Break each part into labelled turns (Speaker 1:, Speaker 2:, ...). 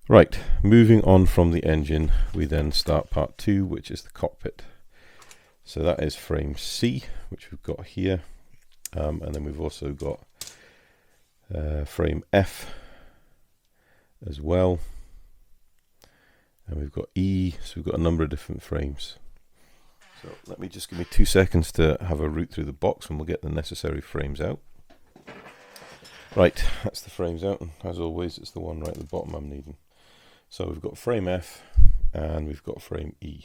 Speaker 1: Right, moving on from the engine, we then start part 2, which is the cockpit. So that is frame C, which we've got here, and then we've also got frame F as well, and we've got E, so we've got a number of different frames. So let me just give me 2 seconds to have a route through the box and we'll get the necessary frames out. Right, that's the frames out, and as always it's the one right at the bottom I'm needing. So we've got frame F and we've got frame E,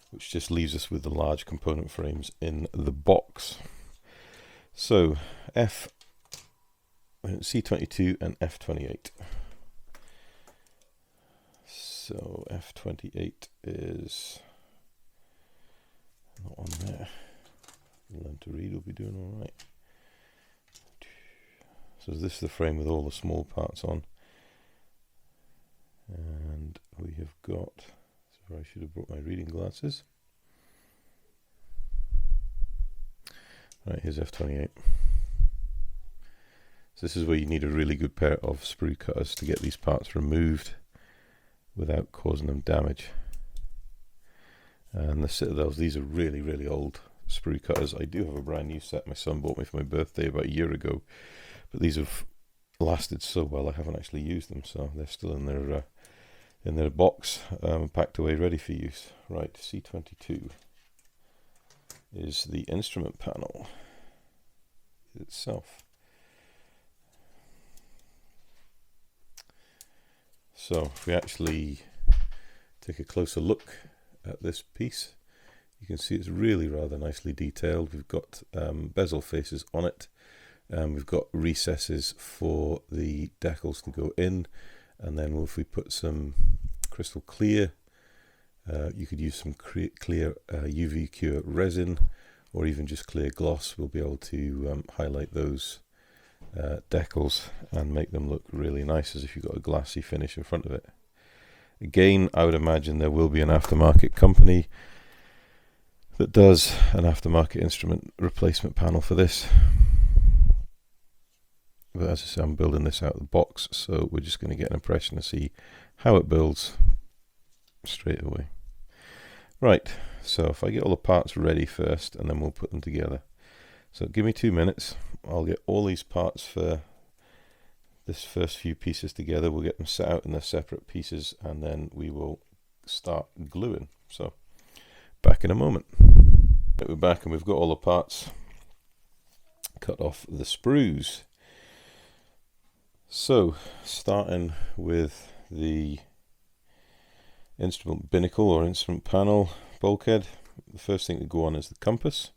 Speaker 1: which just leaves us with the large component frames in the box. So F, C22 and F28. So F28 is not on there. Learn to read, we'll be doing all right. So this is the frame with all the small parts on. And we have got, sorry, I should have brought my reading glasses. Right, here's F28. So this is where you need a really good pair of sprue cutters to get these parts removed without causing them damage. And the Citadels, these are really, really old sprue cutters. I do have a brand new set my son bought me for my birthday about a year ago, but these have lasted so well I haven't actually used them, so they're still in their box, packed away ready for use. Right, C22 is the instrument panel itself. So if we actually take a closer look at this piece, you can see it's really rather nicely detailed. We've got bezel faces on it, and we've got recesses for the decals to go in, and then if we put some crystal clear, you could use some clear UV cure resin or even just clear gloss. We'll be able to highlight those decals and make them look really nice as if you've got a glassy finish in front of it. Again, I would imagine there will be an aftermarket company that does an aftermarket instrument replacement panel for this. But as I say, I'm building this out of the box, so we're just going to get an impression to see how it builds straight away. Right, so if I get all the parts ready first and then we'll put them together. So give me 2 minutes, I'll get all these parts for this first few pieces together. We'll get them set out in their separate pieces and then we will start gluing. So back in a moment. We're back and we've got all the parts cut off the sprues. So starting with the instrument binnacle or instrument panel bulkhead, the first thing to go on is the compass.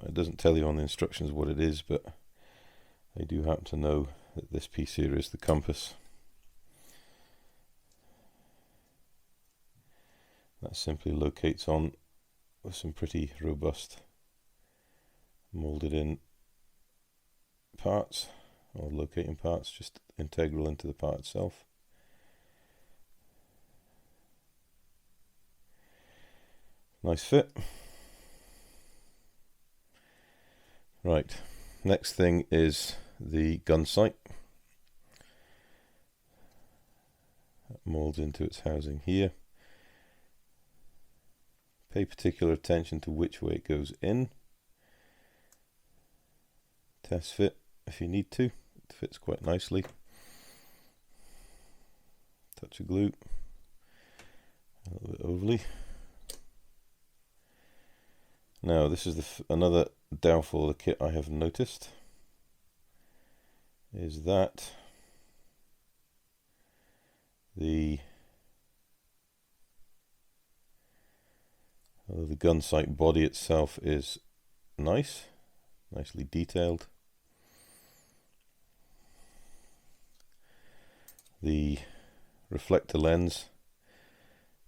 Speaker 1: It doesn't tell you on the instructions what it is, but I do happen to know that this piece here is the compass. That simply locates on with some pretty robust molded in parts, or locating parts, just integral into the part itself. Nice fit. Right, next thing is the gun sight. That molds into its housing here. Pay particular attention to which way it goes in. Test fit if you need to. It fits quite nicely. Touch of glue. A little bit overly. Now this is another downfall of the kit I have noticed, is that the gun sight body itself is nicely detailed. The reflector lens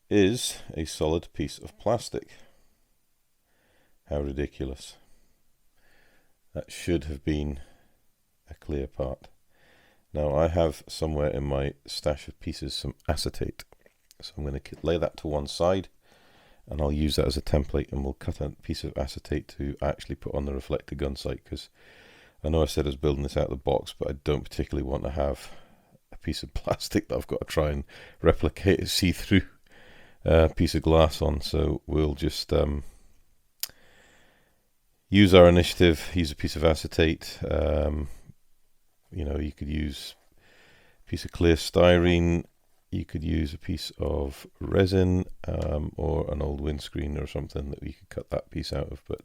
Speaker 1: is a solid piece of plastic. How ridiculous. That should have been a clear part. Now I have somewhere in my stash of pieces some acetate, so I'm going to lay that to one side and I'll use that as a template, and we'll cut a piece of acetate to actually put on the reflector gun sight, because I know I said I was building this out of the box, but I don't particularly want to have a piece of plastic that I've got to try and replicate a see-through piece of glass on. So we'll just use our initiative, use a piece of acetate. You know, you could use a piece of clear styrene, you could use a piece of resin, or an old windscreen or something that we could cut that piece out of, but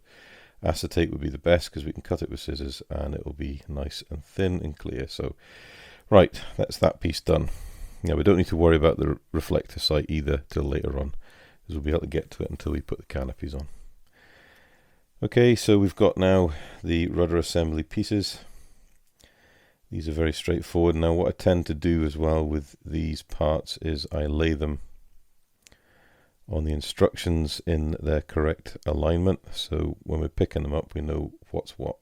Speaker 1: acetate would be the best because we can cut it with scissors and it will be nice and thin and clear. So right, that's that piece done. Now we don't need to worry about the reflector sight either till later on, because we'll be able to get to it until we put the canopies on. Okay, so we've got now the rudder assembly pieces. These are very straightforward. Now what I tend to do as well with these parts is I lay them on the instructions in their correct alignment, so when we're picking them up we know what's what.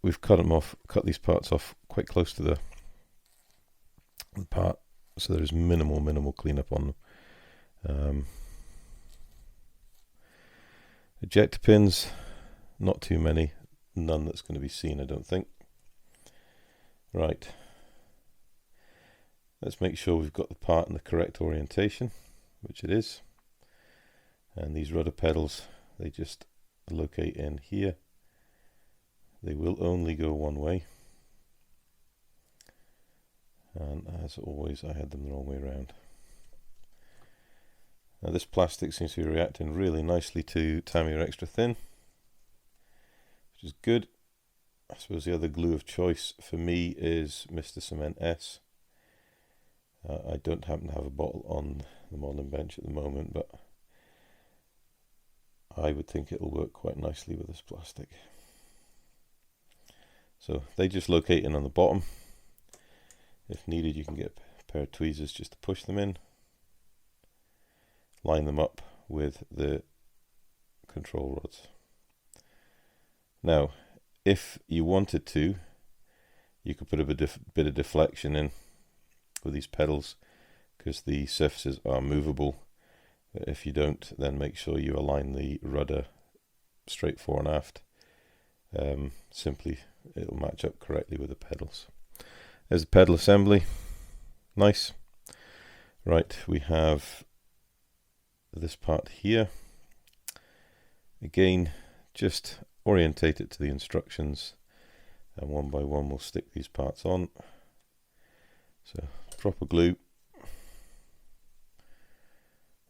Speaker 1: We've cut these parts off quite close to the part, so there's minimal cleanup on them. Ejector pins, not too many, none that's going to be seen, I don't think. Right, let's make sure we've got the part in the correct orientation, which it is. And these rudder pedals, they just locate in here. They will only go one way. And as always, I had them the wrong way around. Now this plastic seems to be reacting really nicely to Tamiya Extra Thin, which is good. I suppose the other glue of choice for me is Mr. Cement S. I don't happen to have a bottle on the modeling bench at the moment, but I would think it'll work quite nicely with this plastic. So they just locate in on the bottom. If needed, you can get a pair of tweezers just to push them in. Line them up with the control rods. Now, if you wanted to, you could put a bit of deflection in with these pedals, because the surfaces are movable. But if you don't, then make sure you align the rudder straight fore and aft. Simply, it'll match up correctly with the pedals. There's the pedal assembly. Nice. Right, we have this part here. Again, just orientate it to the instructions, and one by one we'll stick these parts on. So drop a glue.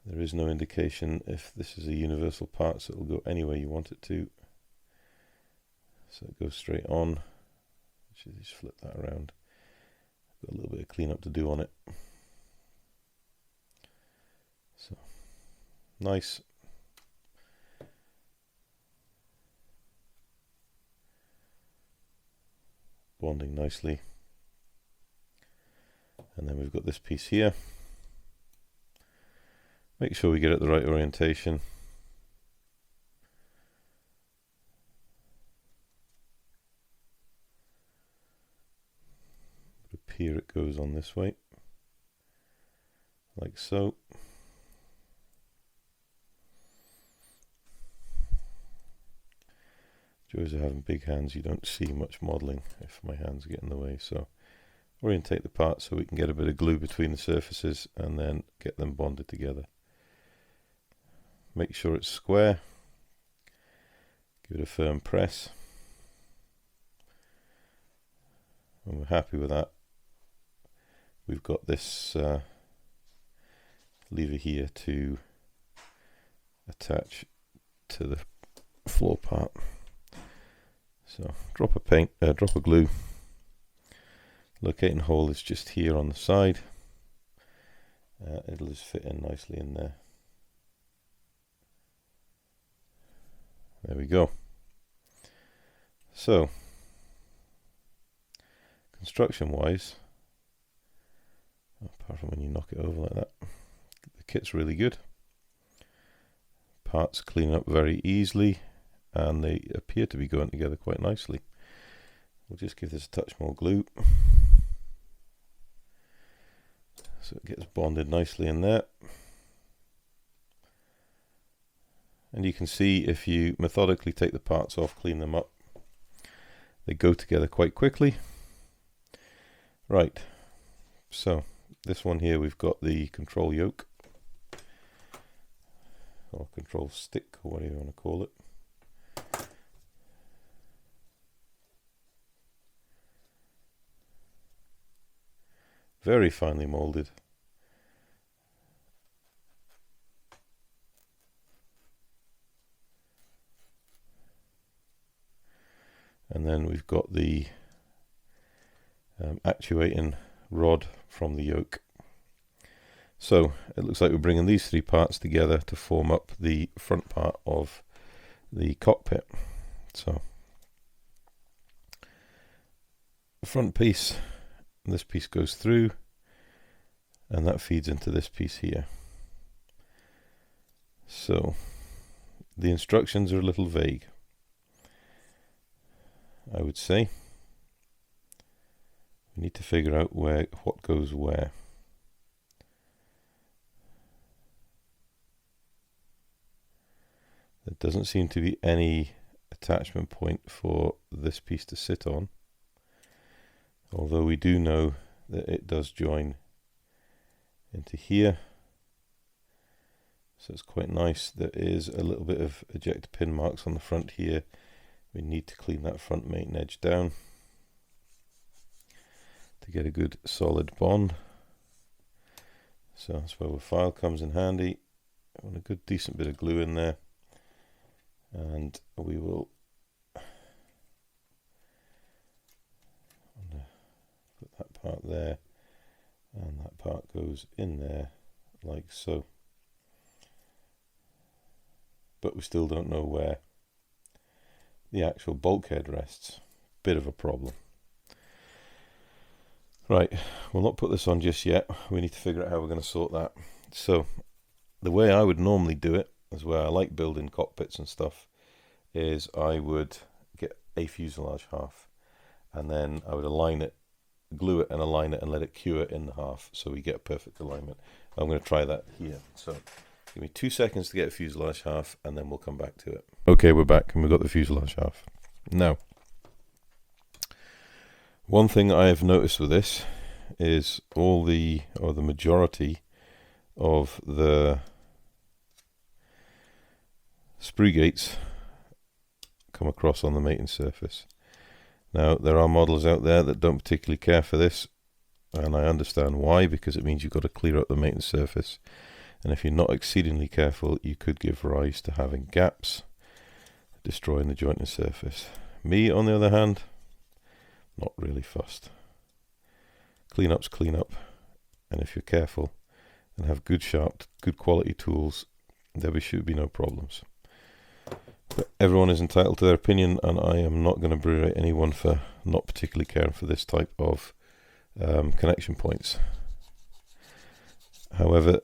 Speaker 1: There is no indication if this is a universal part, so it'll go anywhere you want it to. So it goes straight on. Just flip that around. Got a little bit of cleanup to do on it. So nice. Bonding nicely. And then we've got this piece here. Make sure we get it the right orientation. It would appear it goes on this way, like so. Joys of having big hands, you don't see much modelling if my hands get in the way, so orientate the part so we can get a bit of glue between the surfaces and then get them bonded together. Make sure it's square, give it a firm press. When we're happy with that, we've got this lever here to attach to the floor part. So drop a glue. Locating hole is just here on the side. It'll just fit in nicely in there. There we go. So, construction wise, apart from when you knock it over like that, the kit's really good. Parts clean up very easily and they appear to be going together quite nicely. We'll just give this a touch more glue so it gets bonded nicely in there. and you can see if you methodically take the parts off, clean them up, they go together quite quickly. Right, so this one here, we've got the control yoke, or control stick, or whatever you want to call it. Very finely molded. And then we've got the actuating rod from the yoke. So it looks like we're bringing these three parts together to form up the front part of the cockpit. So the front piece, this piece goes through, and that feeds into this piece here. So the instructions are a little vague, I would say. We need to figure out what goes where. There doesn't seem to be any attachment point for this piece to sit on, although we do know that it does join into here. So it's quite nice. There is a little bit of eject pin marks on the front here. We need to clean that front main edge down to get a good solid bond. So that's where our file comes in handy. I want a good decent bit of glue in there, and we will put that part there, and that part goes in there like so. But we still don't know where the actual bulkhead rests. Bit of a problem. Right, we'll not put this on just yet. We need to figure out how we're going to sort that. So the way I would normally do it, is where I like building cockpits and stuff, is I would get a fuselage half, and then I would align it, glue it and align it, and let it cure in the half so we get perfect alignment. I'm going to try that here. So give me 2 seconds to get a fuselage half, and then we'll come back to it. Okay, we're back, and we've got the fuselage half. Now, one thing I have noticed with this is the majority of the sprue gates come across on the mating surface. Now, there are models out there that don't particularly care for this, and I understand why, because it means you've got to clear up the mating surface. And if you're not exceedingly careful, you could give rise to having gaps, destroying the jointing surface. Me, on the other hand, not really fussed. Cleanup's cleanup, and if you're careful and have good quality tools, there should be no problems. But everyone is entitled to their opinion, and I am not going to berate anyone for not particularly caring for this type of connection points. However,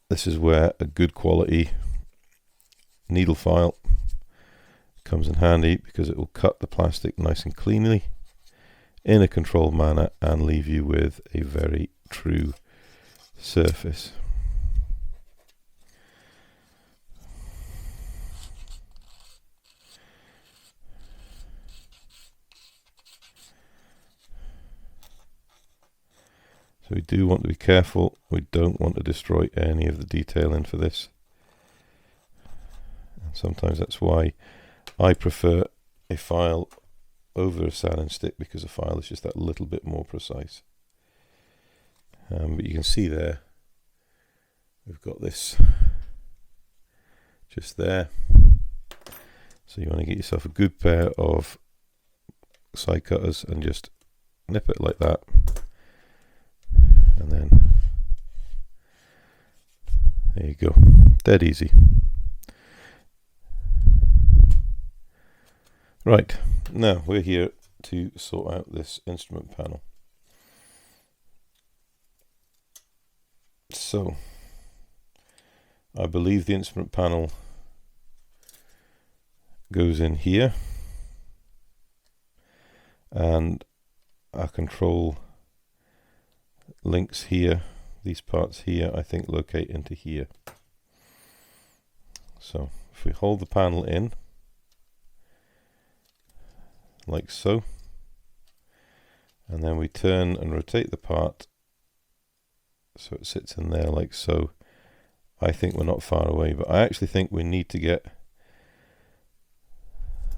Speaker 1: this is where a good quality needle file comes in handy, because it will cut the plastic nice and cleanly in a controlled manner and leave you with a very true surface. So we do want to be careful. We don't want to destroy any of the detailing for this. And sometimes that's why I prefer a file over a sanding stick, because a file is just that little bit more precise. But you can see there, we've got this just there. So you want to get yourself a good pair of side cutters and just nip it like that. And then there you go, dead easy. Right, now we're here to sort out this instrument panel. So I believe the instrument panel goes in here, and our control links here, these parts here, I think locate into here. So if we hold the panel in, like so, and then we turn and rotate the part so it sits in there like so, I think we're not far away, but I actually think we need to get,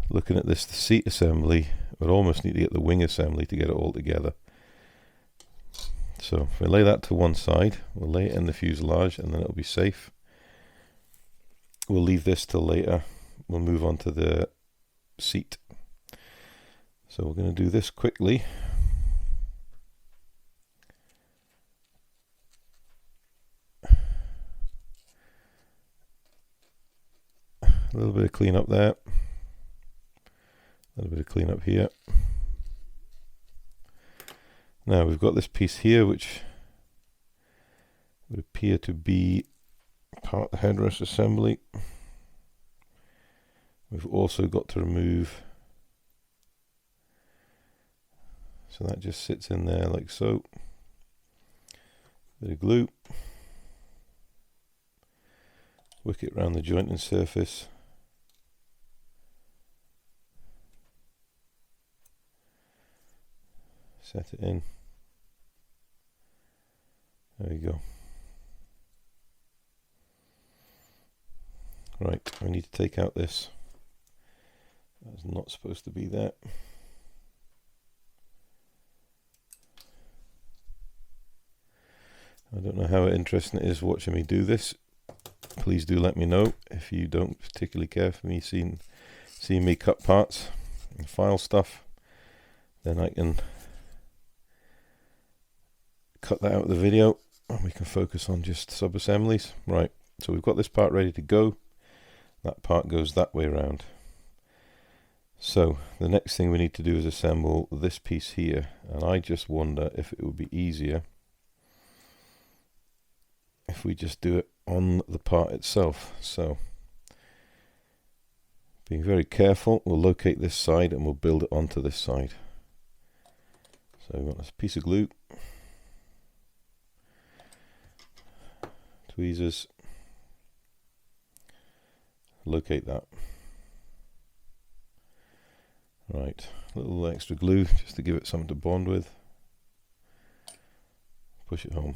Speaker 1: looking at this, the seat assembly, we'd almost need to get the wing assembly to get it all together. So if we lay that to one side, we'll lay it in the fuselage and then it'll be safe. We'll leave this till later. We'll move on to the seat. So we're going to do this quickly. A little bit of clean up there. A little bit of clean up here. Now we've got this piece here which would appear to be part of the headrest assembly. We've also got to remove, so that just sits in there like so. Bit of glue. Wick it around the jointing surface. Set it in. There we go. Right, we need to take out this. That's not supposed to be there. I don't know how interesting it is watching me do this. Please do let me know if you don't particularly care for me seeing me cut parts and file stuff. Then I can cut that out of the video and we can focus on just sub-assemblies. Right, so we've got this part ready to go. That part goes that way around. So the next thing we need to do is assemble this piece here, and I just wonder if it would be easier if we just do it on the part itself. So being very careful, we'll locate this side and we'll build it onto this side. So we want this piece of glue, tweezers, locate that. Right, a little extra glue just to give it something to bond with. Push it home.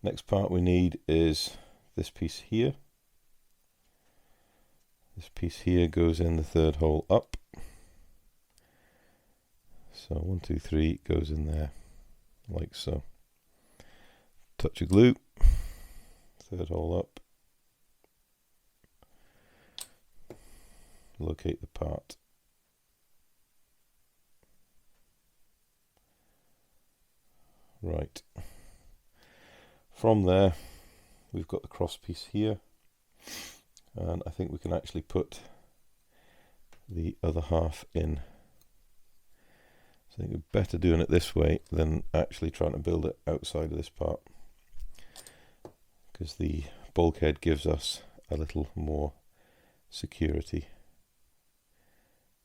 Speaker 1: Next part we need is this piece here. This piece here goes in the third hole up. So 1, 2, 3 goes in there like so. Touch of glue, third hole up. Locate the part. Right. From there, we've got the cross piece here, and I think we can actually put the other half in. So I think we're better doing it this way than actually trying to build it outside of this part, because the bulkhead gives us a little more security.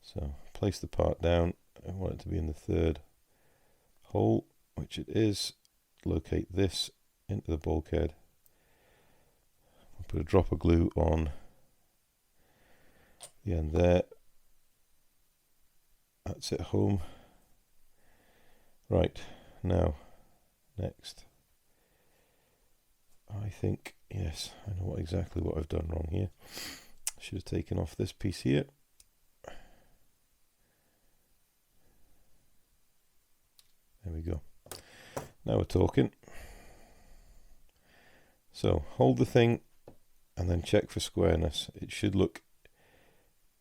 Speaker 1: So place the part down. I want it to be in the third hole, which it is. Locate this into the bulkhead. I'll put a drop of glue on the end there. That's it, home. Right, now, next. I think, yes, I know exactly what I've done wrong here. I should have taken off this piece here. There we go. Now we're talking. So hold the thing and then check for squareness. It should look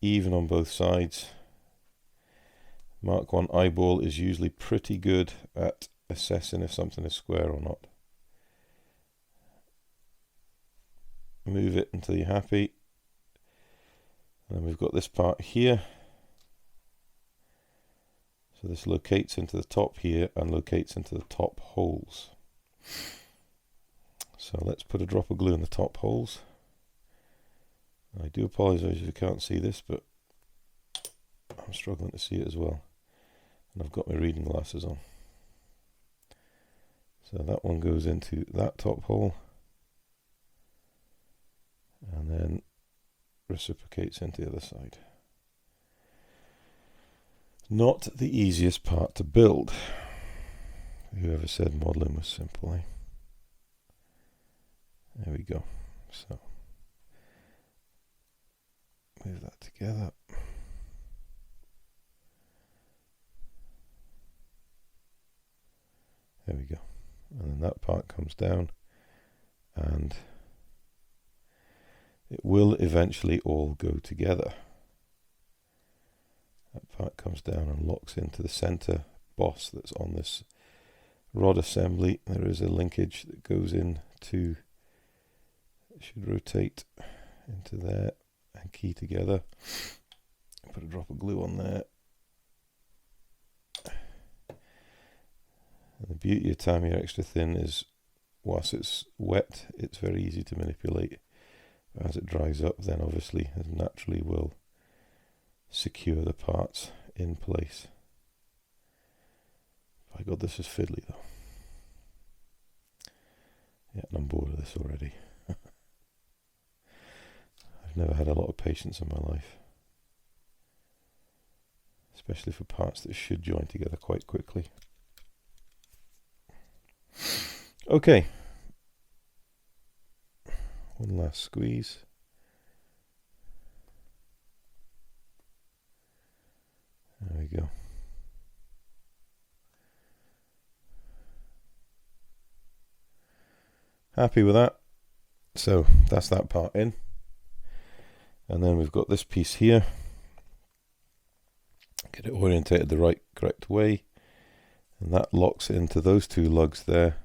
Speaker 1: even on both sides. Mark 1 eyeball is usually pretty good at assessing if something is square or not. Move it until you're happy. And then we've got this part here. So this locates into the top here and locates into the top holes. So let's put a drop of glue in the top holes. I do apologise if you can't see this, but I'm struggling to see it as well. And I've got my reading glasses on. So that one goes into that top hole. reciprocates into the other side. Not the easiest part to build. Whoever said modelling was simple, eh? There we go. So move that together. There we go. And then that part comes down, and it will eventually all go together. That part comes down and locks into the center boss that's on this rod assembly. There is a linkage that goes in to, it should rotate into there and key together. Put a drop of glue on there. And the beauty of Tamiya Extra Thin is, whilst it's wet, it's very easy to manipulate. As it dries up, then obviously it naturally will secure the parts in place. My God, this is fiddly though. Yeah, and I'm bored of this already. I've never had a lot of patience in my life, especially for parts that should join together quite quickly. Okay, one last squeeze. There we go. Happy with that. So that's that part in. And then we've got this piece here. Get it orientated the correct way. And that locks into those two lugs there.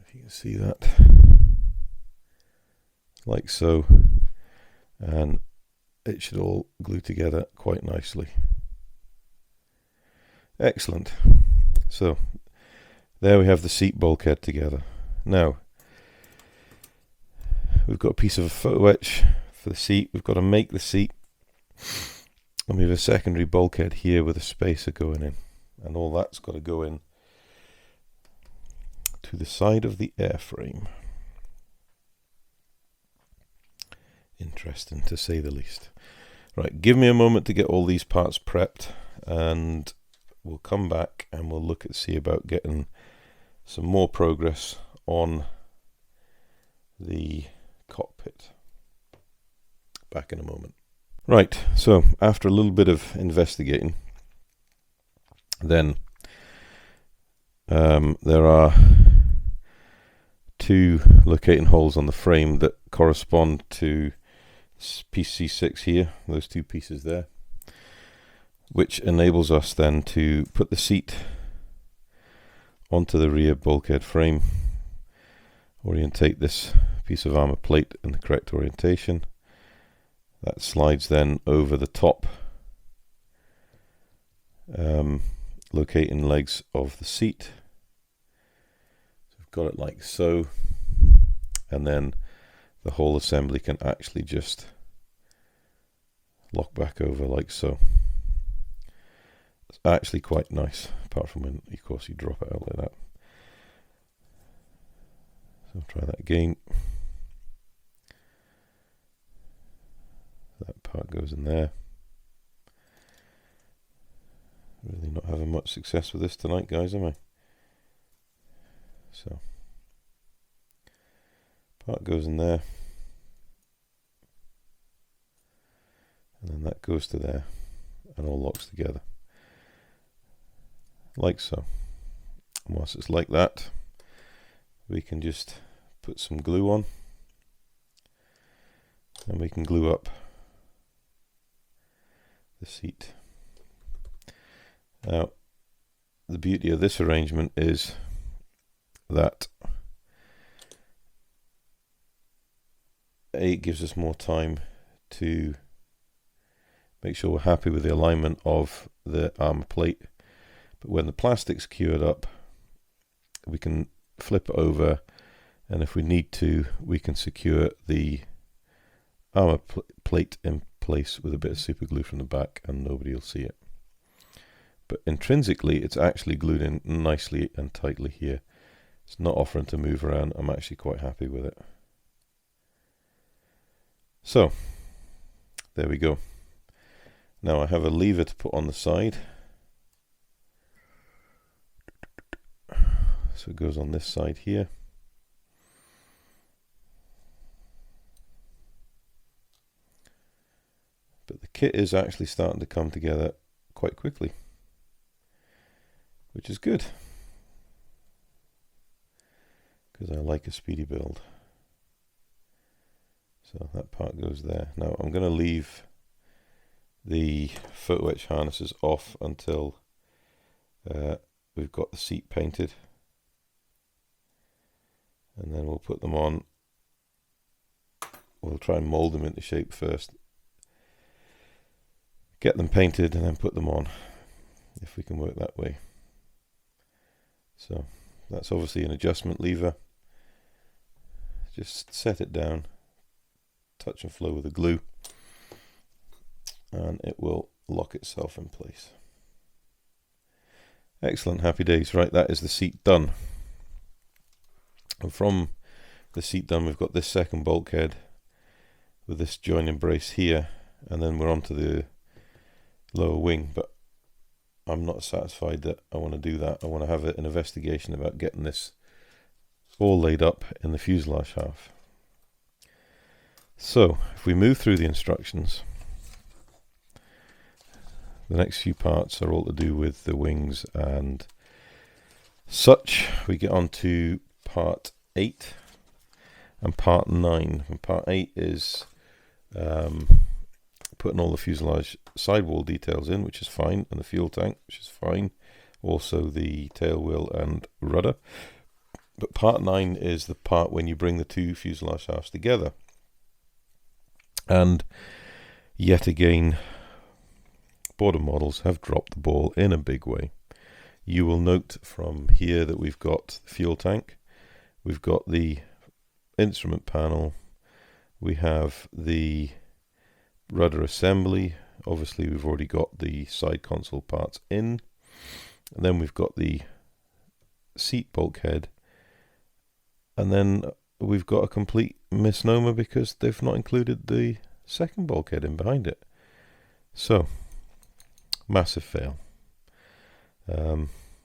Speaker 1: If you can see that. Like so. And it should all glue together quite nicely. Excellent. So there we have the seat bulkhead together. Now we've got a piece of a photo etch for the seat. We've got to make the seat, and we have a secondary bulkhead here with a spacer going in, and all that's got to go in to the side of the airframe. Interesting, to say the least. Right, give me a moment to get all these parts prepped, and we'll come back and we'll look at see about getting some more progress on the cockpit. Back in a moment. Right, so after a little bit of investigating, then there are two locating holes on the frame that correspond to piece C6 here, those two pieces there, which enables us then to put the seat onto the rear bulkhead frame, orientate this piece of armor plate in the correct orientation. That slides then over the top locating legs of the seat. So we've got it like so, and then the whole assembly can actually just lock back over like so. It's actually quite nice, apart from when, of course, you drop it out like that. So I'll try that again. That part goes in there. Really not having much success with this tonight, guys, am I? So part goes in there, and then that goes to there and all locks together like so. And whilst it's like that, we can just put some glue on, and we can glue up the seat. Now the beauty of this arrangement is that it gives us more time to make sure we're happy with the alignment of the armor plate, but when the plastic's cured up, we can flip it over, and if we need to, we can secure the armor plate in place with a bit of super glue from the back, and nobody will see it. But intrinsically, it's actually glued in nicely and tightly here. It's not offering to move around. I'm actually quite happy with it. So there we go. Now I have a lever to put on the side. So it goes on this side here. But the kit is actually starting to come together quite quickly, which is good, because I like a speedy build. So that part goes there. Now I'm going to leave the photo etch harnesses off until we've got the seat painted, and then we'll put them on. We'll try and mold them into shape first, get them painted, and then put them on, if we can work that way. So that's obviously an adjustment lever. Just set it down, touch and flow with the glue, and it will lock itself in place. Excellent, happy days. Right, that is the seat done. And from the seat done, we've got this second bulkhead with this joining brace here, and then we're on to the lower wing. But I'm not satisfied that I want to do that. I want to have an investigation about getting this all laid up in the fuselage half. So if we move through the instructions, the next few parts are all to do with the wings and such. We get on to part 8 and part 9. And part 8 is putting all the fuselage sidewall details in, which is fine, and the fuel tank, which is fine, also the tail wheel and rudder. But part 9 is the part when you bring the two fuselage halves together. And yet again, border models have dropped the ball in a big way. You will note from here that we've got the fuel tank, we've got the instrument panel, we have the rudder assembly. Obviously we've already got the side console parts in, and then we've got the seat bulkhead, and then we've got a complete misnomer because they've not included the second bulkhead in behind it. So massive fail.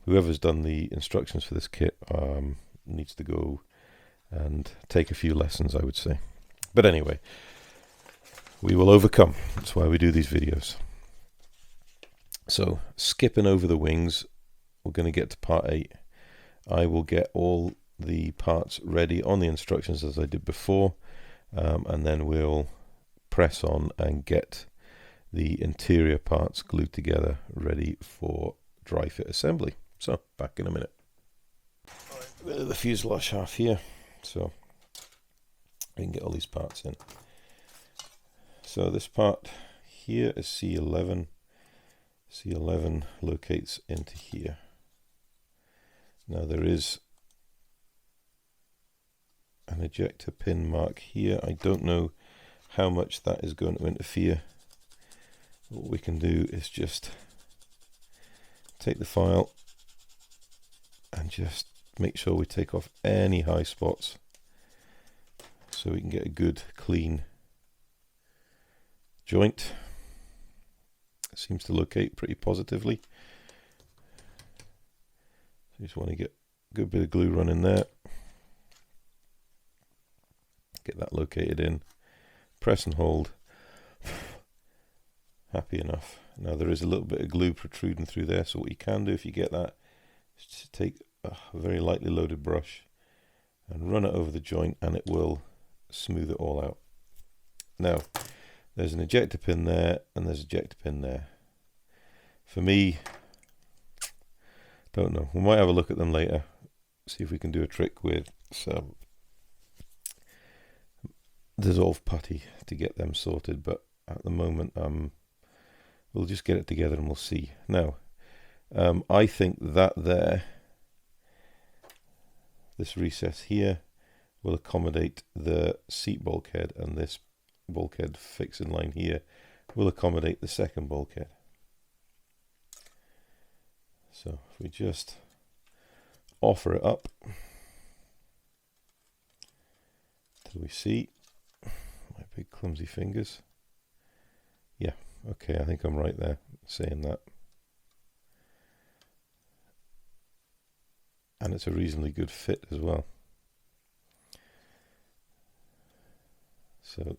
Speaker 1: Whoever's done the instructions for this kit needs to go and take a few lessons, I would say. But anyway, we will overcome. That's why we do these videos. So skipping over the wings, we're going to get to part 8. I will get all the parts ready on the instructions as I did before, and then we'll press on and get the interior parts glued together ready for dry fit assembly. So back in a minute. A bit of the fuselage half here, so we can get all these parts in. So this part here is C11. C11 locates into here. Now there is an ejector pin mark here. I don't know how much that is going to interfere. What we can do is just take the file and just make sure we take off any high spots so we can get a good clean joint. It seems to locate pretty positively. So you just want to get a good bit of glue running there. Get that located in. Press and hold. Happy enough. Now there is a little bit of glue protruding through there, so what you can do if you get that is just take a very lightly loaded brush and run it over the joint, and it will smooth it all out. Now there's an ejector pin there and there's an ejector pin there. For me, don't know, we might have a look at them later, see if we can do a trick with some dissolve putty to get them sorted, but at the moment we'll just get it together and we'll see. Now I think that this recess here will accommodate the seat bulkhead, and this bulkhead fixing line here will accommodate the second bulkhead. So if we just offer it up till we see, my big clumsy fingers. Yeah, okay, I think I'm right there saying that. And it's a reasonably good fit as well. So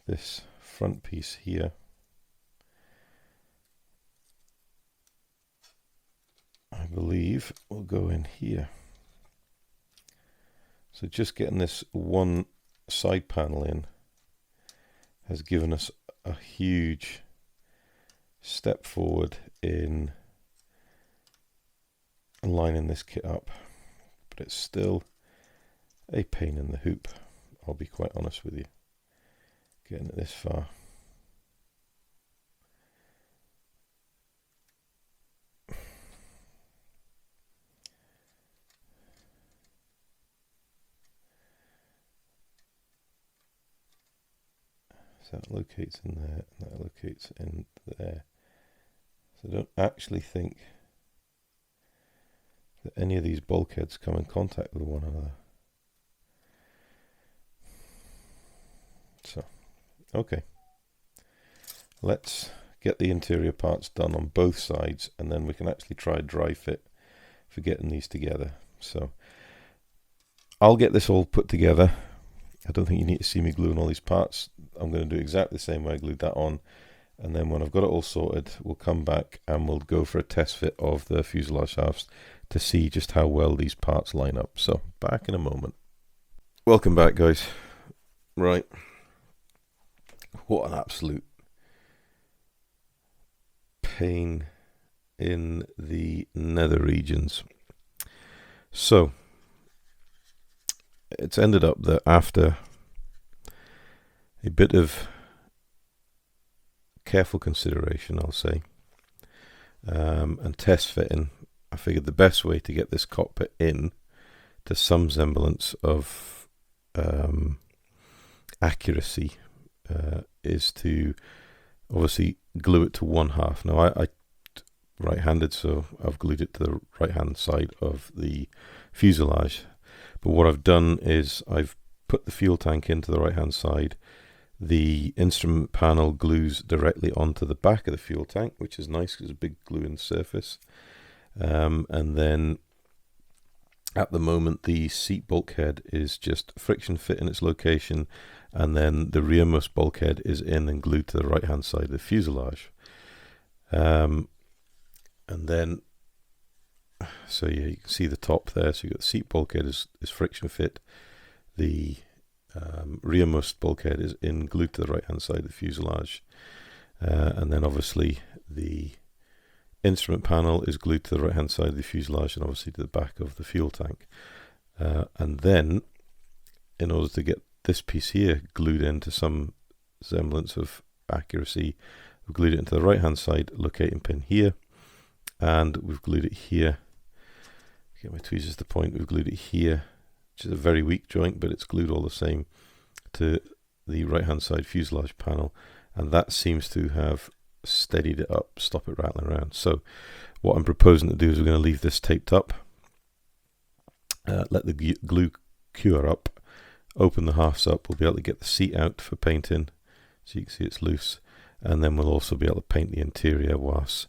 Speaker 1: this front piece here I believe will go in here. So just getting this one side panel in has given us a huge step forward in lining this kit up, but it's still a pain in the hoop, I'll be quite honest with you, getting it this far. So that locates in there, and that locates in there. So I don't actually think that any of these bulkheads come in contact with one another. So, okay. Let's get the interior parts done on both sides, and then we can actually try dry fit for getting these together. So, I'll get this all put together. I don't think you need to see me gluing all these parts. I'm going to do exactly the same way I glued that on. And then when I've got it all sorted, we'll come back and we'll go for a test fit of the fuselage shafts to see just how well these parts line up. So, back in a moment. Welcome back, guys. Right. What an absolute pain in the nether regions. So, it's ended up that after a bit of careful consideration, I'll say, and test fitting, I figured the best way to get this cockpit in to some semblance of accuracy is to obviously glue it to one half. Now I right-handed, so I've glued it to the right-hand side of the fuselage. But what I've done is I've put the fuel tank into the right-hand side. The instrument panel glues directly onto the back of the fuel tank, which is nice because there's a big gluing surface. And then at the moment, the seat bulkhead is just friction fit in its location, and then the rearmost bulkhead is in and glued to the right-hand side of the fuselage. And then, so yeah, you can see the top there. So you've got the seat bulkhead is friction fit. The rearmost bulkhead is in glued to the right-hand side of the fuselage. And then obviously the instrument panel is glued to the right-hand side of the fuselage and obviously to the back of the fuel tank. And then, in order to get this piece here glued into some semblance of accuracy, we've glued it into the right-hand side locating pin here, and we've glued it here. Get my tweezers to point. We've glued it here, which is a very weak joint, but it's glued all the same to the right-hand side fuselage panel, and that seems to have steadied it up, stop it rattling around. So what I'm proposing to do is we're going to leave this taped up, let the glue cure up, open the halves up. We'll be able to get the seat out for painting, so you can see it's loose, and then we'll also be able to paint the interior whilst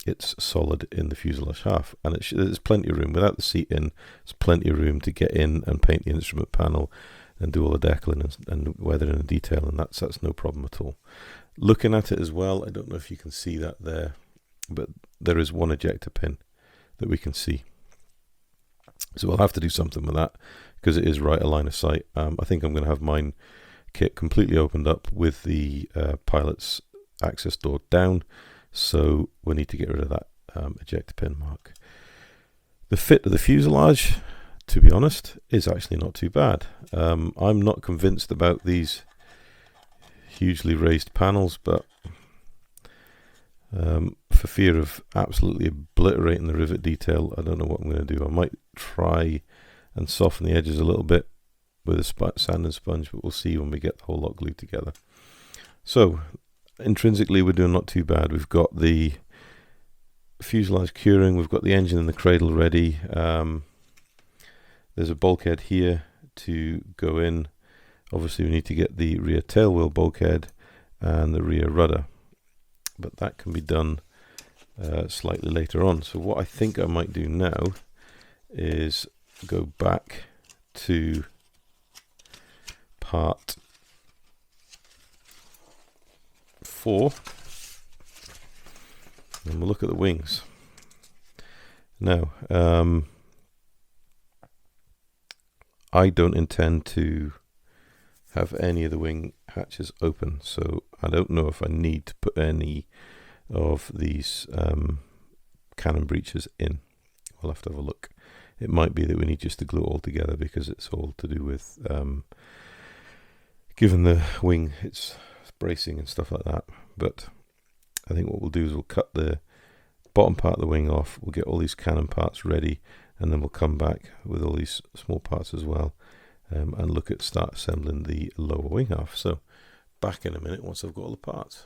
Speaker 1: it's solid in the fuselage half. And there's plenty of room without the seat in. There's plenty of room to get in and paint the instrument panel and do all the decaling and weathering and detail, and that's no problem at all. Looking at it as well, I don't know if you can see that there, but there is one ejector pin that we can see. So we'll have to do something with that because it is right a line of sight. I think I'm going to have mine kit completely opened up with the pilot's access door down, so we need to get rid of that ejector pin mark. The fit of the fuselage, to be honest, is actually not too bad. I'm not convinced about these hugely raised panels, but for fear of absolutely obliterating the rivet detail, I don't know what I'm going to do. I might try and soften the edges a little bit with a sand and sponge, but we'll see when we get the whole lot glued together. So intrinsically we're doing not too bad. We've got the fuselage curing, we've got the engine and the cradle ready. There's a bulkhead here to go in. Obviously we need to get the rear tailwheel bulkhead and the rear rudder, but that can be done slightly later on. So what I think I might do now is go back to part 4 and we'll look at the wings. Now I don't intend to have any of the wing hatches open, so I don't know if I need to put any of these cannon breeches in. We'll have to have a look. It might be that we need just to glue it all together because it's all to do with giving the wing its bracing and stuff like that. But I think what we'll do is we'll cut the bottom part of the wing off, we'll get all these cannon parts ready, and then we'll come back with all these small parts as well, and look at start assembling the lower wing half. So back in a minute once I've got all the parts.